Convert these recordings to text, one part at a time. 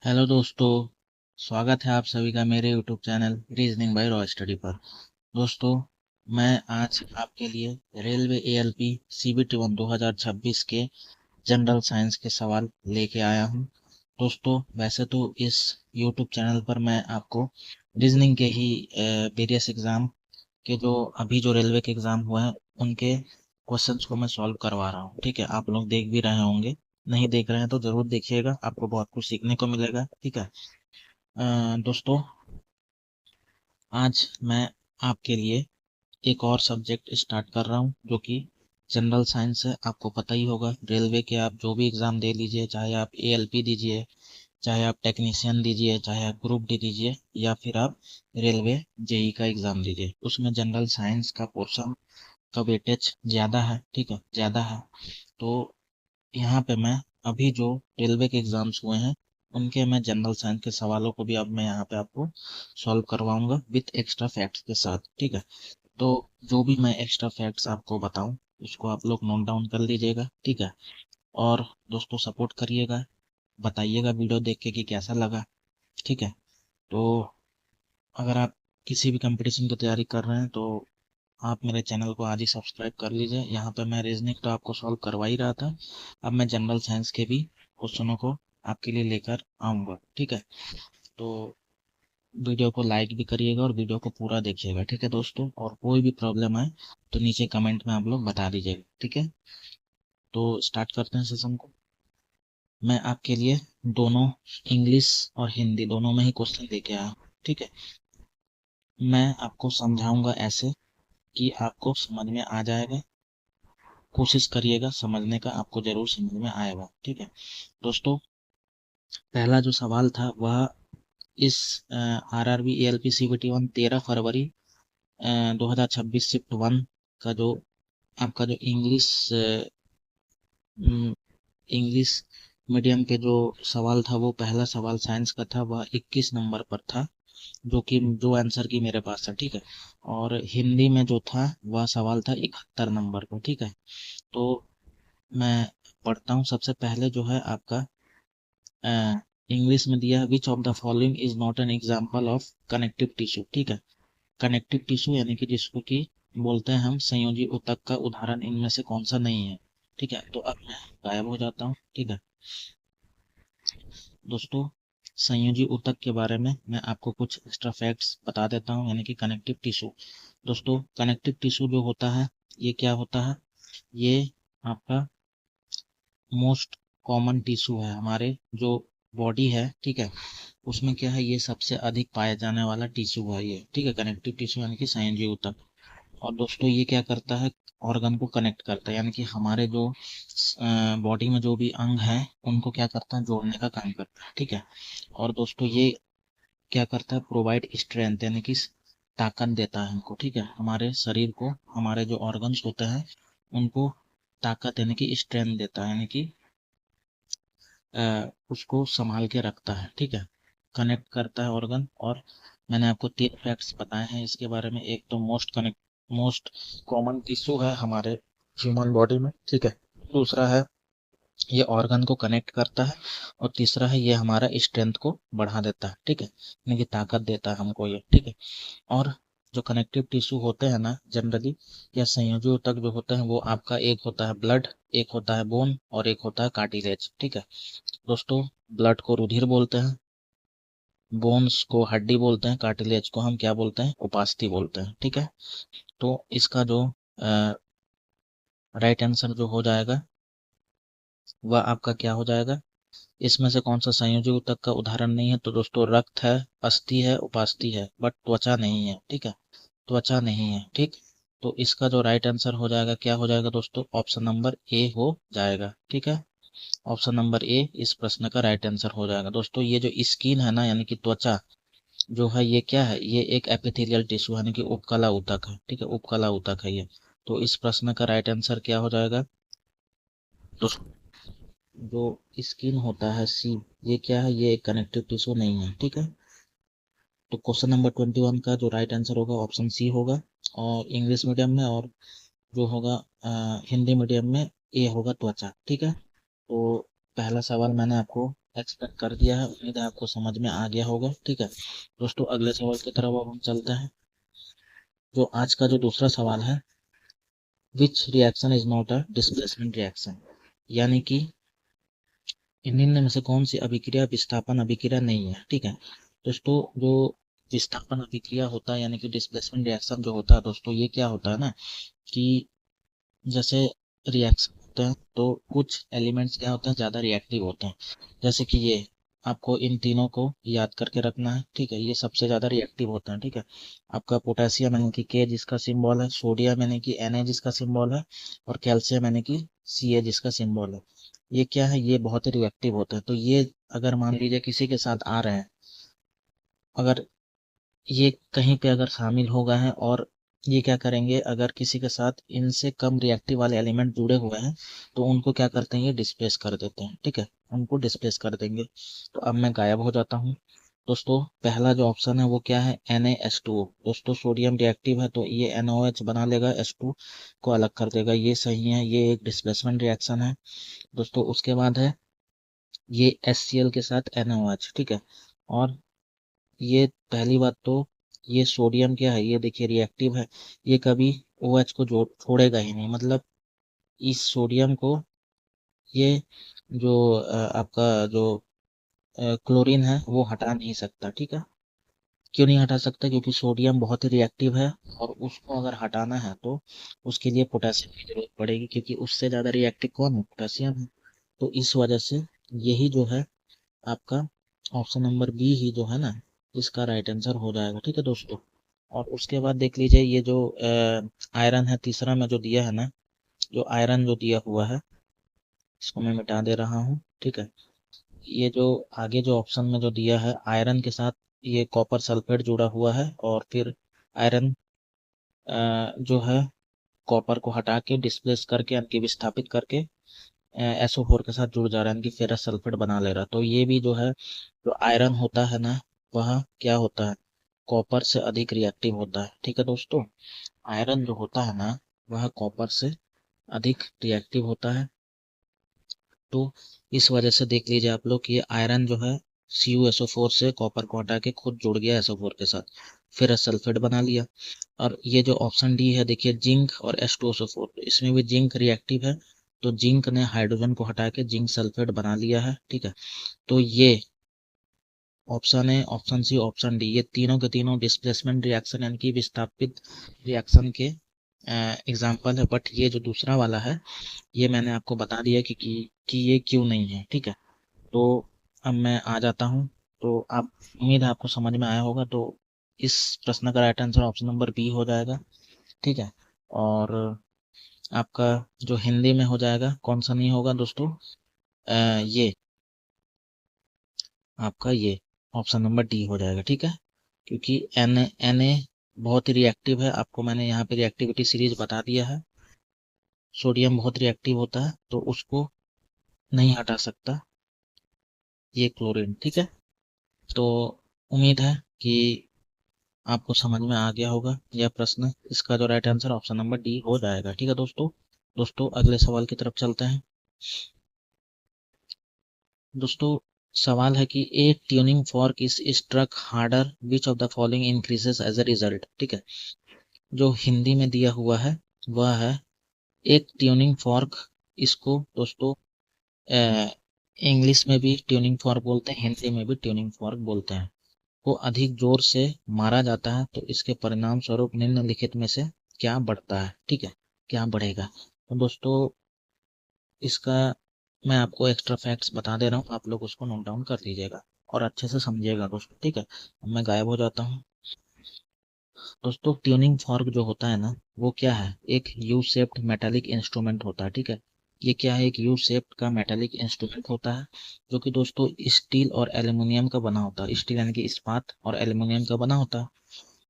Hello दोस्तों। स्वागत है आप सभी का मेरे YouTube channel reasoning bye raw study पर। दोस्तों, मैं आज आपके लिए रेलवे एएलपी सीबीटी 1 2026 के जनरल साइंस के सवाल लेके आया हूं। दोस्तों, वैसे तो इस यूट्यूब चैनल पर मैं आपको रीजनिंग के ही वेरियस एग्जाम के जो अभी जो रेलवे के एग्जाम हुए हैं उनके क्वेश्चंस को मैं सॉल्व करवा रहा हूँ। ठीक है, आप लोग देख भी रहे होंगे। नहीं देख रहे हैं तो जरूर देखिएगा, आपको बहुत कुछ सीखने को मिलेगा। ठीक है। दोस्तों, आज मैं आपके लिए एक और सब्जेक्ट स्टार्ट कर रहा हूँ जो कि जनरल साइंस है। आपको पता ही होगा, रेलवे के आप जो भी एग्ज़ाम दे लीजिए, चाहे आप एएलपी दीजिए, चाहे आप टेक्नीशियन दीजिए, चाहे आप ग्रुप डी दीजिए, या फिर आप रेलवे जेई का एग्ज़ाम दीजिए, उसमें जनरल साइंस का पोर्शन का वेटेज ज़्यादा है। ठीक है, ज़्यादा है। तो यहाँ पे मैं अभी जो रेलवे के एग्जाम्स हुए हैं उनके मैं जनरल साइंस के सवालों को भी अब मैं यहाँ पे आपको सॉल्व करवाऊंगा विथ एक्स्ट्रा फैक्ट्स के साथ। ठीक है। तो जो भी मैं एक्स्ट्रा फैक्ट्स आपको बताऊं उसको आप लोग नोट डाउन कर लीजिएगा। ठीक है। और दोस्तों, सपोर्ट करिएगा, बताइएगा वीडियो देख के कि कैसा लगा। ठीक है। तो अगर आप किसी भी कंपटीशन की तैयारी कर रहे हैं तो आप मेरे चैनल को आज ही सब्सक्राइब कर लीजिए। यहाँ पे मैं रीजनिंग तो आपको सॉल्व करवा ही रहा था, अब मैं जनरल साइंस के भी क्वेश्चनों को आपके लिए लेकर आऊँगा। ठीक है। तो वीडियो को लाइक भी करिएगा और वीडियो को पूरा देखिएगा। ठीक है दोस्तों, और कोई भी प्रॉब्लम आए तो नीचे कमेंट में आप लोग बता दीजिएगा। ठीक है। तो स्टार्ट करते हैं सेशन को। मैं आपके लिए दोनों इंग्लिश और हिंदी दोनों में ही क्वेश्चन लेके आया हूँ। ठीक है। मैं आपको समझाऊंगा ऐसे कि आपको समझ में आ जाएगा। कोशिश करिएगा समझने का, आपको जरूर समझ में आएगा। ठीक है दोस्तों, पहला जो सवाल था वह इस आरआरबी एएलपी सीबीटी 1 13 फरवरी 2026 शिफ्ट 1 का जो आपका जो इंग्लिश मीडियम के जो सवाल था, वो पहला सवाल साइंस का था, वह 21 नंबर पर था, जो कि जो आंसर की मेरे पास था। ठीक है। और हिंदी में जो था वह सवाल था 71 नंबर पर। ठीक है। तो मैं पढ़ता हूँ। सबसे पहले जो है आपका इंग्लिश में दिया है, विच of the following is not an example of connective tissue. ठीक है। कनेक्टिव टिश्यू यानी कि जिसको कि बोलते हैं हम संयोजी ऊतक का उदाहरण इनमें से कौन सा नहीं है। ठीक है। तो अब मैं गायब हो जाता हूँ। ठीक है दोस्तों, संयोजी ऊतक के बारे में मैं आपको कुछ एक्स्ट्रा फैक्ट्स बता देता हूँ, यानी कि कनेक्टिव टिश्यू। दोस्तों, कनेक्टिव टिश्यू जो होता है ये क्या होता है, ये आपका मोस्ट कॉमन टिश्यू है हमारे जो बॉडी है। ठीक है। उसमें क्या है, ये सबसे अधिक पाया जाने वाला टिश्यू है ये। ठीक है, कनेक्टिव टिश्यू यानी कि संयोजी ऊतक। और दोस्तों, ये क्या करता है, ऑर्गन को कनेक्ट करता है, यानी कि हमारे जो बॉडी में जो भी अंग है उनको क्या करता है, जोड़ने का काम करता है। ठीक है। और दोस्तों, ये क्या करता है, प्रोवाइड स्ट्रेंथ यानी कि ताकत देता है हमको। ठीक है, हमारे शरीर को, हमारे जो ऑर्गन्स होते हैं उनको ताकत यानी कि स्ट्रेंथ देता है, यानी कि उसको संभाल के रखता है। ठीक है, कनेक्ट करता है ऑर्गन। और मैंने आपको 3 फैक्ट्स बताए हैं इसके बारे में। एक तो मोस्ट कॉमन टिश्यू है हमारे ह्यूमन बॉडी में। ठीक है। दूसरा है ये ऑर्गन को कनेक्ट करता है। और तीसरा है ये हमारा स्ट्रेंथ को बढ़ा देता है। ठीक है, यानी कि ताकत देता है हमको ये। ठीक है। और जो कनेक्टिव टिश्यू होते हैं ना जनरली, या संयोजी ऊतक जो होते हैं, वो आपका एक होता है ब्लड, एक होता है बोन, और एक होता है कार्टिलेज। ठीक है दोस्तों, ब्लड को रुधिर बोलते हैं, बोन्स को हड्डी बोलते हैं, कार्टिलेज को हम क्या बोलते हैं, उपास्थि बोलते हैं। ठीक है। तो इसका जो राइट आंसर जो हो जाएगा वह आपका क्या हो जाएगा, इसमें से कौन सा संयोजी ऊतक का उदाहरण नहीं है, तो दोस्तों रक्त है, अस्थि है, उपास्थि है, बट त्वचा नहीं है। ठीक है, त्वचा नहीं है। ठीक। तो इसका जो राइट आंसर हो जाएगा, क्या हो जाएगा दोस्तों, ऑप्शन नंबर ए हो जाएगा। ठीक है, ऑप्शन नंबर ए इस प्रश्न का राइट आंसर हो जाएगा। दोस्तों, ये जो स्किन है ना, यानी कि त्वचा जो है, ये क्या है, ये एक एपिथेलियल टिश्यू यानी कि उपकला ऊतक है। ठीक है, उपकला ऊतक है ये। तो इस प्रश्न का राइट आंसर क्या हो जाएगा दोस्तों, जो स्किन होता है सी, ये क्या है, ये एक कनेक्टिव टिश्यू नहीं है। ठीक है। तो क्वेश्चन नंबर 21 का जो राइट आंसर होगा ऑप्शन सी होगा, और इंग्लिश मीडियम में, और जो होगा हिंदी मीडियम में ए होगा त्वचा। ठीक है। तो पहला सवाल मैंने आपको एक्सप्लेन कर दिया है। उम्मीद है आपको समझ में आ गया होगा। ठीक है दोस्तों, अगले सवाल की तरफ अब हम चलते हैं। जो आज का जो दूसरा सवाल है, which reaction is not a displacement reaction, यानी कि निम्न में से कौन सी अभिक्रिया विस्थापन अभिक्रिया नहीं है। ठीक है दोस्तों, जो विस्थापन अभिक्रिया होता है यानी कि डिस्प्लेसमेंट रिएक्शन जो होता है दोस्तों, ये क्या होता है ना कि जैसे रिएक्शन होते हैं तो कुछ एलिमेंट्स क्या होते हैं, ज़्यादा रिएक्टिव होते हैं। जैसे कि ये आपको इन तीनों को याद करके रखना है। ठीक है, ये सबसे ज़्यादा रिएक्टिव होते हैं। ठीक है, आपका पोटेशियम यानी कि के जिसका सिंबल है, सोडियम यानी कि Na जिसका सिंबल है, और कैल्शियम यानी कि Ca जिसका सिंबल है। ये क्या है, ये बहुत ही रिएक्टिव होते हैं। तो ये अगर मान लीजिए किसी के साथ आ रहे हैं, अगर ये कहीं पे अगर शामिल हो गए हैं और ये क्या करेंगे, अगर किसी के साथ इनसे कम रिएक्टिव वाले एलिमेंट जुड़े हुए हैं तो उनको क्या करते हैं, ये डिस्प्लेस कर देते हैं। ठीक है, उनको डिस्प्लेस कर देंगे। तो अब मैं गायब हो जाता हूँ। दोस्तों पहला जो ऑप्शन है वो क्या है, Na H2O। दोस्तों सोडियम रिएक्टिव है तो ये NOH बना लेगा, H2 को अलग कर देगा, ये सही है, ये एक डिस्प्लेसमेंट रिएक्शन है। दोस्तों उसके बाद है ये HCl के साथ NOH। ठीक है, और ये पहली बात तो ये सोडियम क्या है, ये देखिए रिएक्टिव है, ये कभी OH को जोड़ छोड़ेगा ही नहीं। मतलब इस सोडियम को ये जो आपका जो क्लोरीन है वो हटा नहीं सकता। ठीक है, क्यों नहीं हटा सकता, क्योंकि सोडियम बहुत ही रिएक्टिव है और उसको अगर हटाना है तो उसके लिए पोटेशियम की जरूरत पड़ेगी, क्योंकि उससे ज़्यादा रिएक्टिव कौन है, पोटेशियम है। तो इस वजह से यही जो है आपका ऑप्शन नंबर बी ही जो है ना, इसका राइट आंसर हो जाएगा। ठीक है दोस्तों, और उसके बाद देख लीजिए ये जो आयरन है, तीसरा में जो दिया है ना, जो आयरन जो दिया हुआ है, इसको मैं मिटा दे रहा हूँ। ठीक है, ये जो आगे जो ऑप्शन में जो दिया है, आयरन के साथ ये कॉपर सल्फेट जुड़ा हुआ है, और फिर आयरन जो है कॉपर को हटा के डिस्प्लेस करके यानी कि विस्थापित करके SO4 के साथ जुड़ जा रहा है, यानी कि फेरस सल्फेट बना ले रहा है। तो ये भी जो है, जो आयरन होता है ना, वह क्या होता है, कॉपर से अधिक रिएक्टिव होता है। ठीक है दोस्तों, आयरन जो होता है ना, वह कॉपर से अधिक रिएक्टिव होता है। तो इस वजह से देख लीजिए आप लोग कि ये आयरन जो है CuSO4 से कॉपर को हटा के खुद जुड़ गया SO4 के साथ, फिर सल्फेट बना लिया। और ये जो ऑप्शन डी है देखिए, जिंक और H2SO4, इसमें भी जिंक रिएक्टिव है, तो जिंक ने हाइड्रोजन को हटा के जिंक सल्फेट बना लिया है। ठीक है, तो ये ऑप्शन है, ऑप्शन सी, ऑप्शन डी, ये तीनों के तीनों डिस्प्लेसमेंट रिएक्शन यानी कि विस्थापित रिएक्शन के एग्जाम्पल है। बट ये जो दूसरा वाला है, ये मैंने आपको बता दिया कि ये क्यों नहीं है। ठीक है, तो अब मैं आ जाता हूँ। तो आप, उम्मीद है आपको समझ में आया होगा। तो इस प्रश्न का right answer option number B हो जाएगा। ठीक है, और आपका जो हिंदी में हो जाएगा, कौन सा नहीं होगा दोस्तों, ये आपका ये ऑप्शन नंबर डी हो जाएगा। ठीक है, क्योंकि Na बहुत ही रिएक्टिव है, आपको मैंने यहाँ पे रिएक्टिविटी सीरीज बता दिया है। सोडियम बहुत रिएक्टिव होता है तो उसको नहीं हटा सकता ये क्लोरीन। ठीक है, तो उम्मीद है कि आपको समझ में आ गया होगा यह प्रश्न। इसका जो right answer option number D हो जाएगा। ठीक है दोस्तों, अगले सवाल की तरफ चलते हैं। दोस्तों सवाल है कि एक tuning fork is struck harder, which of the following increases as a result. ठीक है, जो हिंदी में दिया हुआ है वह है, एक ट्यूनिंग फॉर्क, इसको दोस्तों इंग्लिश में भी ट्यूनिंग फॉर्क बोलते हैं, हिंदी में भी ट्यूनिंग फॉर्क बोलते हैं, को अधिक जोर से मारा जाता है तो इसके परिणाम स्वरूप निम्नलिखित में से क्या बढ़ता है। ठीक है, क्या बढ़ेगा। तो दोस्तों इसका मैं आपको एक्स्ट्रा फैक्ट्स बता दे रहा हूँ, आप लोग उसको नोट डाउन कर लीजिएगा और अच्छे से समझिएगा दोस्तों। ठीक है, अब मैं गायब हो जाता हूँ। दोस्तों ट्यूनिंग फॉर्क जो होता है ना, वो क्या है, एक यू शेप्ड मेटालिक इंस्ट्रूमेंट होता है। ठीक है, ये क्या है, एक यू शेप्ड का मेटालिक इंस्ट्रूमेंट होता है, जो कि दोस्तों स्टील और एल्यूमिनियम का बना होता है। स्टील यानी कि इस्पात और एल्यूमिनियम का बना होता है।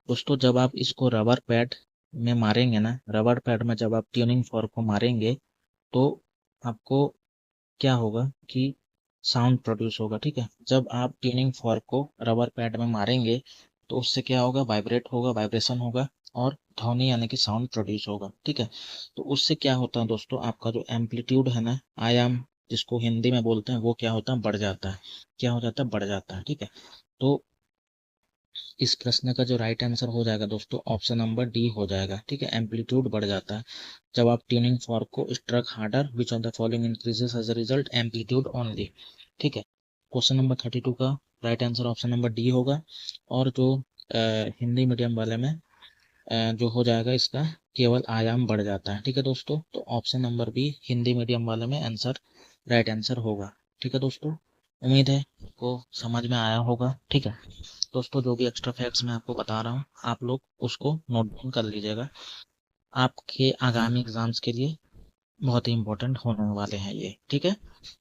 दोस्तों जब आप इसको रबर पैड में मारेंगे ना, रबर पैड में जब आप ट्यूनिंग फॉर्क को मारेंगे तो आपको क्या होगा कि साउंड प्रोड्यूस होगा। ठीक है, जब आप ट्यूनिंग फॉर्क को रबर पैड में मारेंगे तो उससे क्या होगा, वाइब्रेट होगा, वाइब्रेशन होगा, और ध्वनि यानी कि साउंड प्रोड्यूस होगा। ठीक है, तो उससे क्या होता है दोस्तों, आपका जो एम्पलीट्यूड है ना, आयाम जिसको हिंदी में बोलते हैं वो क्या होता है, बढ़ जाता है। क्या हो जाता है, बढ़ जाता है। ठीक है, तो इस प्रश्न का जो राइट आंसर हो जाएगा दोस्तों ऑप्शन नंबर डी हो जाएगा। ठीक है, एम्पलीट्यूड बढ़ जाता है जब आप ट्यूनिंग फॉर्क को struck harder, which of the following increases as a result, amplitude only. ठीक है, क्वेश्चन नंबर 32 का right answer option number D होगा। और जो हिंदी मीडियम वाले में जो हो जाएगा इसका केवल आयाम बढ़ जाता है। ठीक है दोस्तों, तो option number B Hindi medium वाले में आंसर राइट आंसर होगा। ठीक है दोस्तों, उम्मीद है को समझ में आया होगा। ठीक है दोस्तों, जो भी एक्स्ट्रा फैक्ट्स मैं आपको बता रहा हूँ आप लोग उसको नोट डाउन कर लीजिएगा, आपके आगामी एग्जाम्स के लिए बहुत ही इंपॉर्टेंट होने वाले हैं ये। ठीक है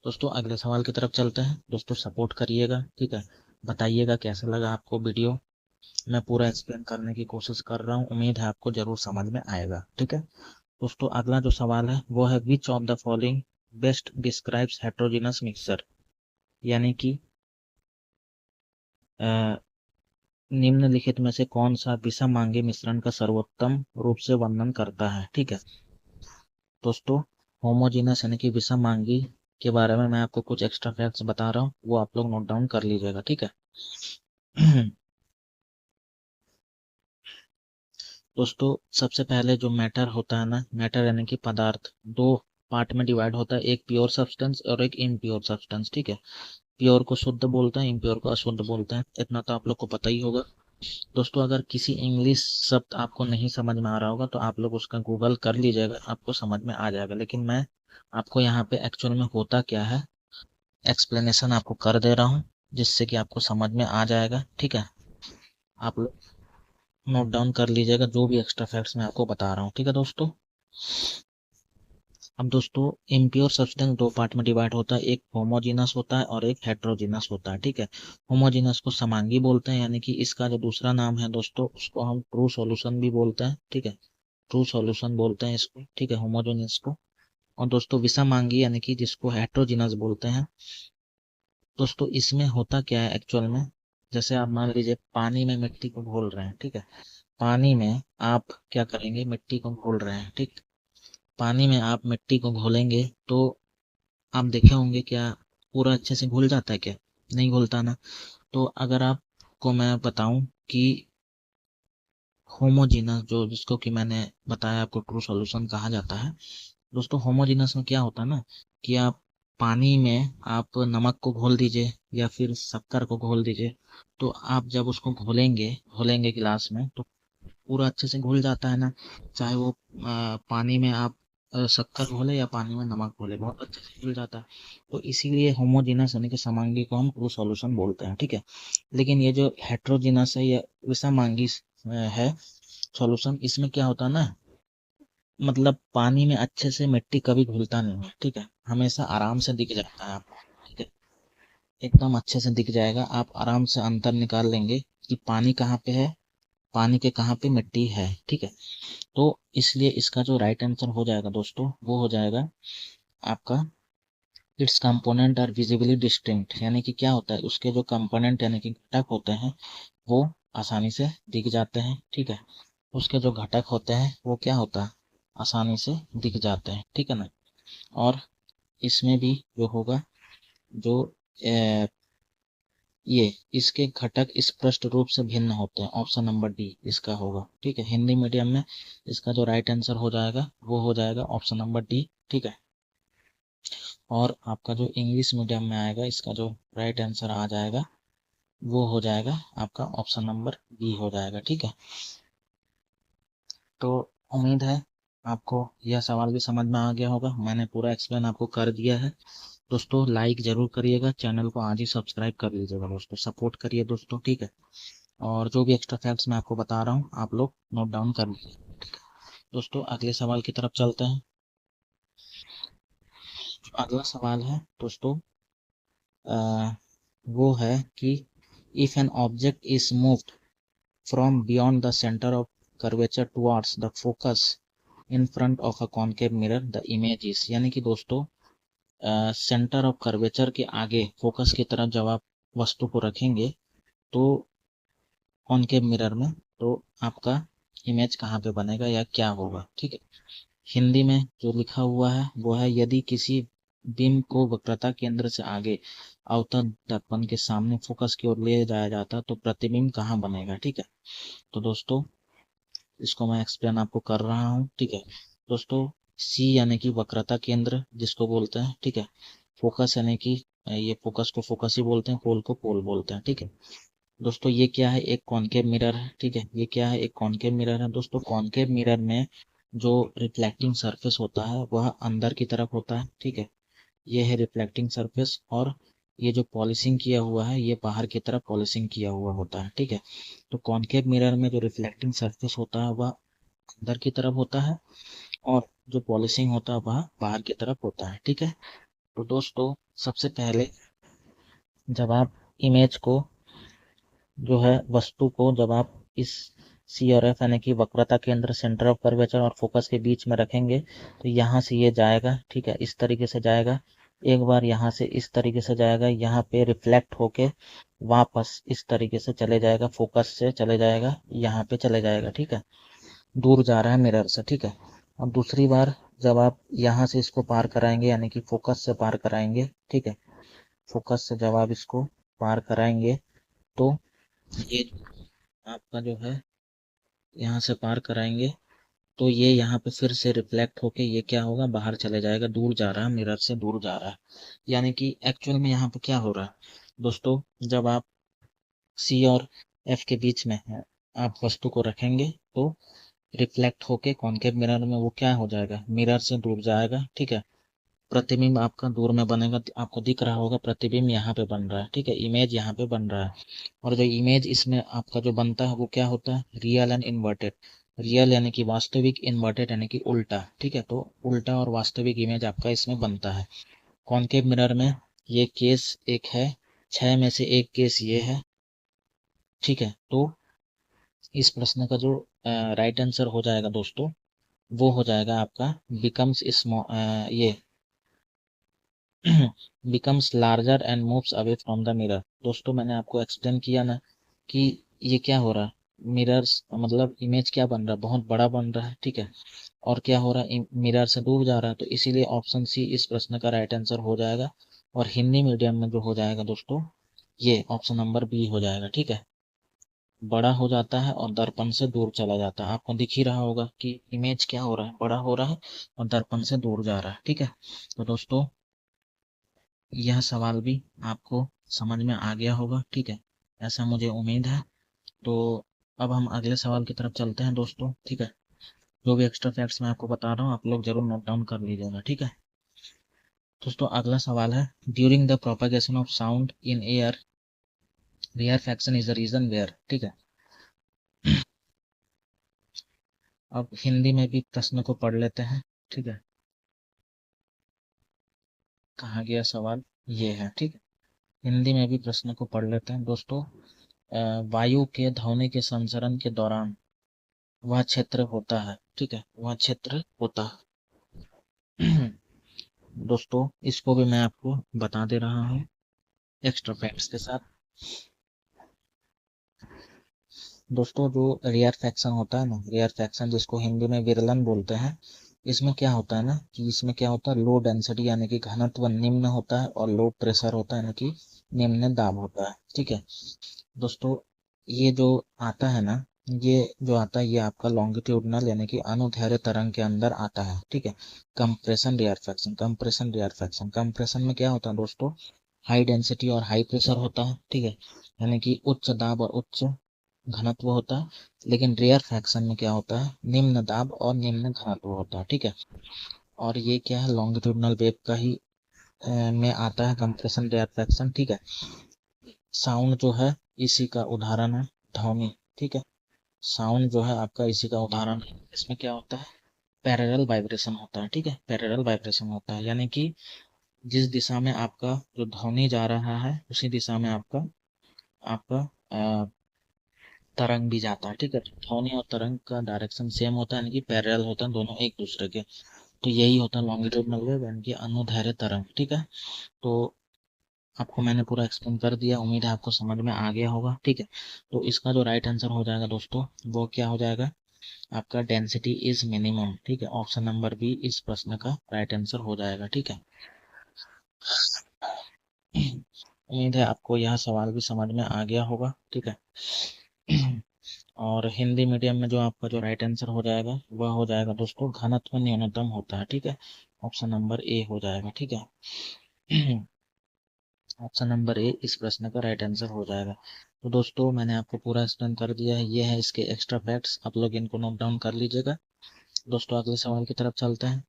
दोस्तों, अगले सवाल की तरफ चलते हैं। दोस्तों सपोर्ट करिएगा, ठीक है, बताइएगा कैसा लगा आपको वीडियो। मैं पूरा एक्सप्लेन करने की कोशिश कर रहा हूँ, उम्मीद है आपको जरूर समझ में आएगा। ठीक है दोस्तों, अगला जो सवाल है वो है विच of the following best describes heterogeneous mixture, यानी कि निम्नलिखित में से कौन सा विषम मिश्रण का सर्वोत्तम रूप से वर्णन करता है। ठीक है दोस्तों, होमोजीनस यानी कि विषम के बारे में मैं आपको कुछ एक्स्ट्रा फैक्ट्स बता रहा हूँ, वो आप लोग नोट डाउन कर लीजिएगा। ठीक है दोस्तों सबसे पहले जो मैटर होता है ना, मैटर यानी कि पदार्थ, दो पार्ट में डिवाइड होता है, एक प्योर सब्सटेंस और एक इम्प्योर सब्सटेंस। ठीक है, प्योर को शुद्ध बोलते हैं, इम्प्योर को अशुद्ध बोलते हैं, इतना तो आप लोग को पता ही होगा। दोस्तों अगर किसी इंग्लिश शब्द आपको नहीं समझ में आ रहा होगा तो आप लोग उसका गूगल कर लीजिएगा, आपको समझ में आ जाएगा। लेकिन मैं आपको यहाँ पे एक्चुअल में होता क्या है एक्सप्लेनेशन आपको कर दे रहा हूँ, जिससे कि आपको समझ में आ जाएगा। ठीक है, आप लोग नोट डाउन कर लीजिएगा जो भी एक्स्ट्रा फैक्ट्स मैं आपको बता रहा हूँ। ठीक है दोस्तों, अब दोस्तों इम्प्योर सब्सटेंस दो पार्ट में डिवाइड होता है, एक होमोजीनस होता है और एक हेट्रोजीनस होता है। ठीक है, होमोजीनस को समांगी बोलते हैं, यानी कि इसका जो दूसरा नाम है दोस्तों उसको हम ट्रू सॉल्यूशन भी बोलते हैं। ठीक है, ट्रू सॉल्यूशन बोलते हैं इसको। ठीक है, होमोजीनस को। और दोस्तों विषमांगी यानी कि जिसको हेट्रोजीनस बोलते हैं। दोस्तों इसमें होता क्या है एक्चुअल में, जैसे आप मान लीजिए पानी में मिट्टी को घोल रहे हैं। ठीक है, पानी में आप क्या करेंगे, मिट्टी को घोल रहे हैं। ठीक, पानी में आप मिट्टी को घोलेंगे तो आप देखे होंगे क्या पूरा अच्छे से घुल जाता है क्या, नहीं घुलता ना। तो अगर आपको मैं बताऊं कि होमोजीनस जो जिसको कि मैंने बताया आपको ट्रू सॉल्यूशन कहा जाता है, दोस्तों होमोजीनस में क्या होता है ना कि आप पानी में आप नमक को घोल दीजिए या फिर शक्कर को घोल दीजिए, तो आप जब उसको घोलेंगे घोलेंगे गिलास में तो पूरा अच्छे से घुल जाता है ना। चाहे वो पानी में आप शक्कर घोले या पानी में नमक घोले, बहुत अच्छे से घुल जाता है। तो इसीलिए होमोजीनस यानी कि समांगी को हम ट्रू सॉल्यूशन बोलते हैं। ठीक है, लेकिन ये जो हेट्रोजीनस है या विषमांगी है सॉल्यूशन, इसमें क्या होता है ना, मतलब पानी में अच्छे से मिट्टी कभी घुलता नहीं है। ठीक है, हमेशा आराम से दिख जाता है आपको। ठीक है, एकदम अच्छे से दिख जाएगा, आप आराम से अंतर निकाल लेंगे कि पानी कहाँ पे है, पानी के कहाँ पे मिट्टी है। ठीक है, तो इसलिए इसका जो राइट आंसर हो जाएगा दोस्तों वो हो जाएगा आपका its component are visibly distinct, यानी कि क्या होता है उसके जो कंपोनेंट यानी कि घटक होते हैं वो आसानी से दिख जाते हैं। ठीक है, उसके जो घटक होते हैं वो क्या होता है, आसानी से दिख जाते हैं। ठीक है ना, और इसमें भी जो होगा जो ये इसके घटक स्पष्ट रूप से भिन्न होते हैं, ऑप्शन नंबर डी इसका होगा। ठीक है, हिंदी मीडियम में इसका जो राइट आंसर हो जाएगा वो हो जाएगा ऑप्शन नंबर डी। ठीक है, और आपका जो इंग्लिश मीडियम में आएगा इसका जो राइट आंसर आ जाएगा वो हो जाएगा आपका ऑप्शन नंबर बी हो जाएगा। ठीक है, तो उम्मीद है आपको यह सवाल भी समझ में आ गया होगा, मैंने पूरा एक्सप्लेन आपको कर दिया है। दोस्तों लाइक जरूर करिएगा, चैनल को आज ही सब्सक्राइब कर लीजिएगा दोस्तों, सपोर्ट करिए दोस्तों। ठीक है, और जो भी एक्स्ट्रा फैक्ट्स मैं आपको बता रहा हूँ आप लोग नोट डाउन कर लीजिए। दोस्तों अगले सवाल की तरफ चलते हैं। अगला सवाल है दोस्तों वो है कि if an object is moved from beyond the centre of curvature towards the focus in front of a concave mirror the image is, यानी कि दोस्तों सेंटर ऑफ कर्वेचर के आगे फोकस की तरफ जब आप वस्तु को रखेंगे तो कॉनकेव मिरर में, तो आपका इमेज कहाँ पे बनेगा या क्या होगा। ठीक है, हिंदी में जो लिखा हुआ है वो है यदि किसी बीम को वक्रता केंद्र से आगे अवतल दर्पण के सामने फोकस की ओर ले जाया जाता तो प्रतिबिंब कहाँ बनेगा। ठीक है, तो दोस्तों इसको मैं एक्सप्लेन आपको कर रहा हूँ। ठीक है दोस्तों, सी यानी कि वक्रता केंद्र जिसको बोलते हैं। ठीक है, फोकस यानी कि ये फोकस को फोकस ही बोलते हैं, पोल को पोल बोलते हैं। ठीक है दोस्तों, ये क्या है, एक कॉनकेव मिरर है। ठीक है, ये क्या है, एक कॉनकेव मिरर है। दोस्तों कॉनकेव मिरर में जो रिफ्लेक्टिंग सरफेस होता है वह अंदर की तरफ होता है। ठीक है, ये है रिफ्लेक्टिंग सरफेस, और ये जो पॉलिशिंग किया हुआ है ये बाहर की तरफ पॉलिशिंग किया हुआ होता है। ठीक है, तो कॉनकेव मिरर में जो रिफ्लेक्टिंग सरफेस होता है वह अंदर की तरफ होता है, और जो पॉलिशिंग होता है वह बाहर की तरफ होता है। ठीक है, तो दोस्तों सबसे पहले जब आप इमेज को जो है वस्तु को जब आप इस सी और एफ यानी कि वक्रता केंद्र सेंटर ऑफ कर्वेचर और फोकस के बीच में रखेंगे तो यहाँ से ये जाएगा। ठीक है, इस तरीके से जाएगा, एक बार यहाँ से इस तरीके से जाएगा, यहाँ पे रिफ्लेक्ट होके वापस इस तरीके से चले जाएगा, फोकस से चले जाएगा, यहाँ पे चले जाएगा। ठीक है, दूर जा रहा है मिरर से। ठीक है, अब दूसरी बार जब आप यहाँ से इसको पार कराएंगे यानी कि फोकस से पार कराएंगे। ठीक है, फोकस से जब आप इसको पार कराएंगे तो ये आपका जो है यहाँ से पार कराएंगे तो ये यहाँ पे फिर से रिफ्लेक्ट होके ये क्या होगा, बाहर चले जाएगा, दूर जा रहा है, मिरर से दूर जा रहा है। यानी कि एक्चुअल में यहाँ पे क्या हो रहा है दोस्तों, जब आप सी और एफ के बीच में है आप वस्तु को रखेंगे तो रिफ्लेक्ट होके कॉनकेव मिरर में वो क्या हो जाएगा, मिरर से दूर जाएगा। ठीक है, प्रतिबिंब आपका दूर में बनेगा, आपको दिख रहा होगा प्रतिबिंब यहाँ पे बन रहा है। ठीक है, इमेज यहाँ पे बन रहा है, और जो इमेज इसमें आपका जो बनता है वो क्या होता है, रियल एंड इन्वर्टेड। रियल यानी कि वास्तविक, इन्वर्टेड यानी कि उल्टा। ठीक है, तो उल्टा और वास्तविक इमेज आपका इसमें बनता है। कॉनकेव मिरर में ये केस एक है, 6 में से एक केस ये है। ठीक है, तो इस प्रश्न का जो राइट आंसर हो जाएगा दोस्तों वो हो जाएगा आपका बिकम्स ये becomes larger and moves away from the mirror. दोस्तों मैंने आपको एक्सप्लेन किया ना कि ये क्या हो रहा है, मिरर्स मतलब इमेज क्या बन रहा है, बहुत बड़ा बन रहा है। ठीक है, और क्या हो रहा है, मिरर से दूर जा रहा है, तो इसीलिए ऑप्शन सी इस प्रश्न का राइट आंसर हो जाएगा। और हिंदी मीडियम में जो हो जाएगा दोस्तों ये ऑप्शन नंबर बी हो जाएगा। ठीक है, बड़ा हो जाता है और दर्पण से दूर चला जाता है। आपको दिख ही रहा होगा कि इमेज क्या हो रहा है, बड़ा हो रहा है और दर्पण से दूर जा रहा है। ठीक है, तो दोस्तों यह सवाल भी आपको समझ में आ गया होगा। ठीक है, ऐसा मुझे उम्मीद है। तो अब हम अगले सवाल की तरफ चलते हैं दोस्तों। ठीक है, जो भी एक्स्ट्रा फैक्ट्स मैं आपको बता रहा हूँ आप लोग जरूर नोट डाउन कर लीजिएगा। ठीक है दोस्तों, अगला सवाल है, during the propagation of sound in air rarefaction is the region where. ठीक है, अब हिंदी में भी प्रश्न को पढ़ लेते हैं। ठीक है, कहा गया सवाल ये है। ठीक है, हिंदी में भी प्रश्न को पढ़ लेते हैं दोस्तों। वायु के ध्वनि के संचरण के दौरान वह क्षेत्र होता है। ठीक है, वह क्षेत्र होता है दोस्तों इसको भी मैं आपको बता दे रहा हूँ एक्स्ट्रा फैक्ट्स के साथ। दोस्तों जो रेयर फैक्शन होता है ना, रेयर फैक्शन जिसको हिंदी में विरलन बोलते हैं, इसमें क्या होता है ना कि इसमें क्या होता है, लो डेंसिटी यानी कि घनत्व निम्न होता है, और लो प्रेशर होता है यानी कि निम्न दाब होता है। ठीक है दोस्तों, ये जो आता है ना, ये जो आता है ये आपका लॉन्गिट्यूडनल यानी कि अनुदैर्ध्य तरंग के अंदर आता है। ठीक है, compression rarefaction, compression rarefaction, compression में क्या होता है दोस्तों, हाई डेंसिटी और हाई प्रेशर होता है। ठीक है, यानी कि उच्च दाब और उच्च घनत्व होता है। लेकिन रेयर फैक्शन में क्या होता है, निम्न दाब और निम्न घनत्व होता है। ठीक है, और ये क्या है, लॉन्गिट्यूडनल वेव का ही में आता है कंप्रेशन रेयर फैक्शन। ठीक है, साउंड जो है इसी का उदाहरण है, ध्वनि। ठीक है, साउंड जो है आपका इसी का उदाहरण है। इसमें क्या होता है, पैरेलल वाइब्रेशन होता है। ठीक है, पैरेलल वाइब्रेशन होता है यानी कि जिस दिशा में आपका जो ध्वनि जा रहा है उसी दिशा में आपका आपका तरंग भी जाता है। ठीक है, तो ध्वनि और तरंग का डायरेक्शन सेम होता है यानी कि पैरेलल होता है दोनों एक दूसरे के। तो यही होता है लॉन्गिट्यूडनल वेव यानी कि अनुदैर्ध्य तरंग। ठीक है, तो आपको मैंने पूरा एक्सप्लेन कर दिया, उम्मीद है आपको समझ में आ गया होगा। ठीक है, तो इसका जो राइट आंसर हो जाएगा दोस्तों वो क्या हो जाएगा, आपका डेंसिटी इज मिनिमम। ठीक है, ऑप्शन नंबर बी इस प्रश्न का राइट आंसर हो जाएगा। ठीक है, उम्मीद है आपको यह सवाल भी समझ में आ गया होगा, ठीक है। और हिंदी मीडियम में जो आपका जो राइट आंसर हो जाएगा वह हो जाएगा दोस्तों, घनत्व न्यूनतम होता है, ठीक है। ऑप्शन नंबर ए हो जाएगा, ठीक है। ऑप्शन नंबर ए इस प्रश्न का राइट आंसर हो जाएगा। तो दोस्तों मैंने आपको पूरा एक्सप्लेन कर दिया है, ये है इसके एक्स्ट्रा फैक्ट्स, आप लोग इनको नोट डाउन कर लीजिएगा। दोस्तों अगले सवाल की तरफ चलते हैं।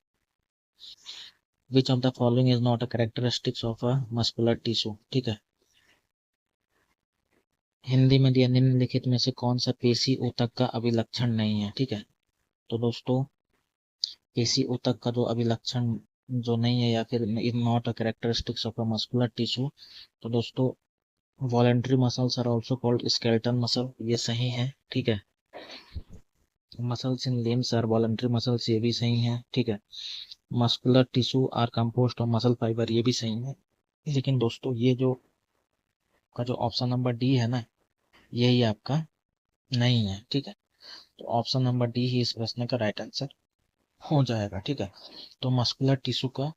विच of the following is not a characteristics of a muscular tissue, ठीक है। हिंदी में दिया निम्नलिखित में से कौन सा पेशी ऊतक का अभिलक्षण नहीं है, ठीक है। तो दोस्तों पेशी ऊतक का जो अभिलक्षण जो नहीं है या फिर is not a characteristics of a muscular tissue, तो दोस्तों voluntary muscles are also called skeletal muscle, ये सही है, ठीक है। Muscles in limbs are voluntary muscles, ये भी सही है, ठीक है। Muscular tissue are composed of muscle fibre, ये भी सही है। लेकिन दोस्तों ये जो का जो ऑप्शन नंबर डी है ना, यही आपका नहीं है, ठीक है। तो ऑप्शन नंबर डी ही इस प्रश्न का राइट आंसर हो जाएगा, ठीक है। तो मस्कुलर टिश्यू का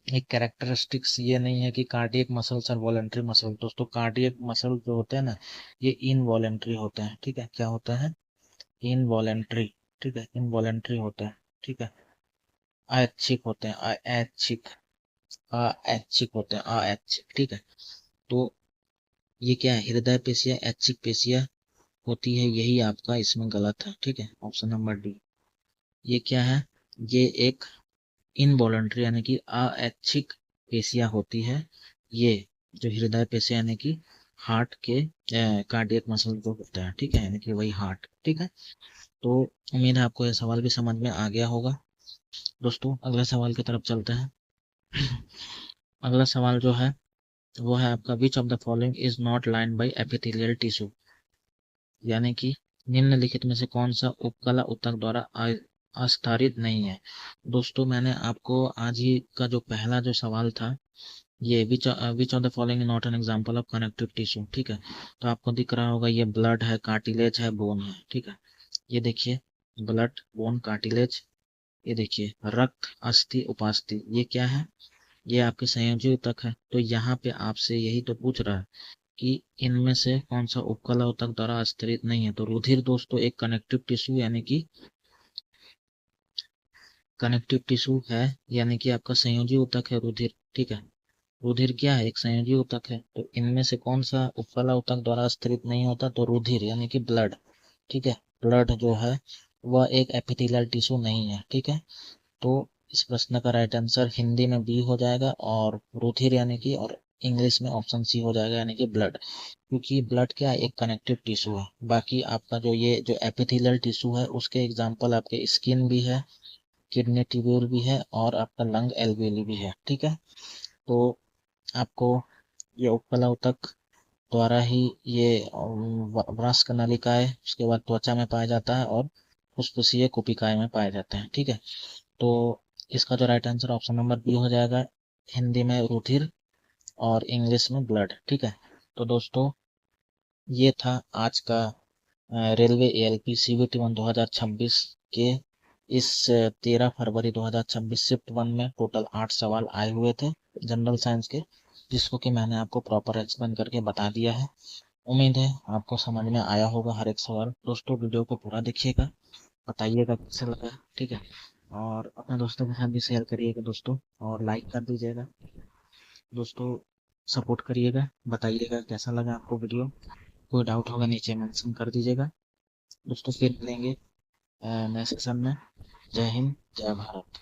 एक कैरेक्टरिस्टिक्स ये नहीं है कि कार्डियक मसल्स और वॉलेंट्री मसल, दोस्तों कार्डियक मसल जो होते हैं ना, ये इनवॉलेंट्री होते हैं, ठीक है। क्या होता है? इनवॉलेंट्री, ठीक है, इनवॉलेंट्री होते हैं, ठीक है। ऐच्छिक होते हैं, ऐच्छिक, ऐच्छिक होते हैं, ऐच्छिक, ठीक है। तो ये क्या है? हृदय पेशियां ऐच्छिक पेशियां होती है, यही आपका इसमें गलत है, ठीक है। Option number D. ये क्या है? ये एक इनवॉलंटरी यानी कि अऐच्छिक पेशियां होती है, ये जो हृदय पेशियां यानी कि हार्ट के कार्डियक मसल जो होता है, ठीक है, यानी कि वही हार्ट, ठीक है। तो उम्मीद है आपको यह सवाल भी समझ में आ गया होगा। दोस्तों अगले सवाल की तरफ चलते हैं। अगला सवाल जो है वो है आपका, विच of the following is not line by epithelial tissue, यानी कि निम्नलिखित में से कौन सा उपकला ऊतक द्वारा आस्तारित नहीं है। दोस्तों मैंने आपको आज ही का जो पहला जो सवाल था, ये विच of the following not an example of connective tissue, ठीक है। तो आपको दिख रहा होगा ये ब्लड है, कार्टिलेज है, बोन है, ठीक है। ये देखिए ब्लड, बोन, कार्टिलेज, ये देखिए रक्त, अस्थि, उपास्थि, ये क्या है? ये आपके संयोजी ऊतक है। तो यहाँ पे आपसे यही तो पूछ रहा है कि इनमें से कौन सा उपकला ऊतक द्वारा आस्तरित नहीं है। तो रुधिर दोस्तों एक कनेक्टिव टिश्यू यानी कि कनेक्टिव टिश्यू है, यानी कि आपका संयोजी ऊतक है रुधिर, ठीक है। रुधिर क्या है? एक संयोजी ऊतक है। तो इनमें से कौन सा उपकला ऊतक द्वारा आस्तरित नहीं होता? तो रुधिर यानी कि ब्लड, ठीक है। ब्लड जो है वह एक एपिथेलियल टिश्यू नहीं है, ठीक है। तो इस प्रश्न का राइट आंसर हिंदी में बी हो जाएगा, और रुधिर यानी कि, और इंग्लिश में ऑप्शन सी हो जाएगा यानी कि ब्लड, क्योंकि ब्लड क्या है? एक कनेक्टिव टिश्यू है। बाकी आपका जो ये जो एपिथेलियल टिश्यू है उसके एग्जांपल आपके स्किन भी है, किडनी ट्यूब्यूल भी है, और आपका लंग एल्वियोली भी है, ठीक है। तो आपको ये उपकला ऊतक द्वारा ही ये वृक्क नलिकाएं, उसके बाद त्वचा में पाया जाता है, और फुस्फुसीय कुपिकाएं में पाए जाते हैं, ठीक है। तो इसका जो right answer option number B हो जाएगा, हिंदी में रुधिर और इंग्लिश में ब्लड, ठीक है। तो दोस्तों ये था आज का रेलवे एएलपी सीबीटी 1 2026 के इस 13 फरवरी 2026 शिफ्ट 1 में टोटल 8 सवाल आए हुए थे जनरल साइंस के, जिसको कि मैंने आपको प्रॉपर एक्सप्लेन करके बता दिया है। उम्मीद है आपको समझ में आया होगा हर एक सवाल। दोस्तों वीडियो को पूरा देखिएगा, बताइएगा कैसे लगा, ठीक है। और अपने दोस्तों के साथ भी शेयर करिएगा दोस्तों, और लाइक कर दीजिएगा दोस्तों, सपोर्ट करिएगा, बताइएगा कैसा लगा आपको वीडियो। कोई डाउट होगा नीचे मेंशन कर दीजिएगा दोस्तों। फिर मिलेंगे नए सेशन में। जय हिंद, जय भारत।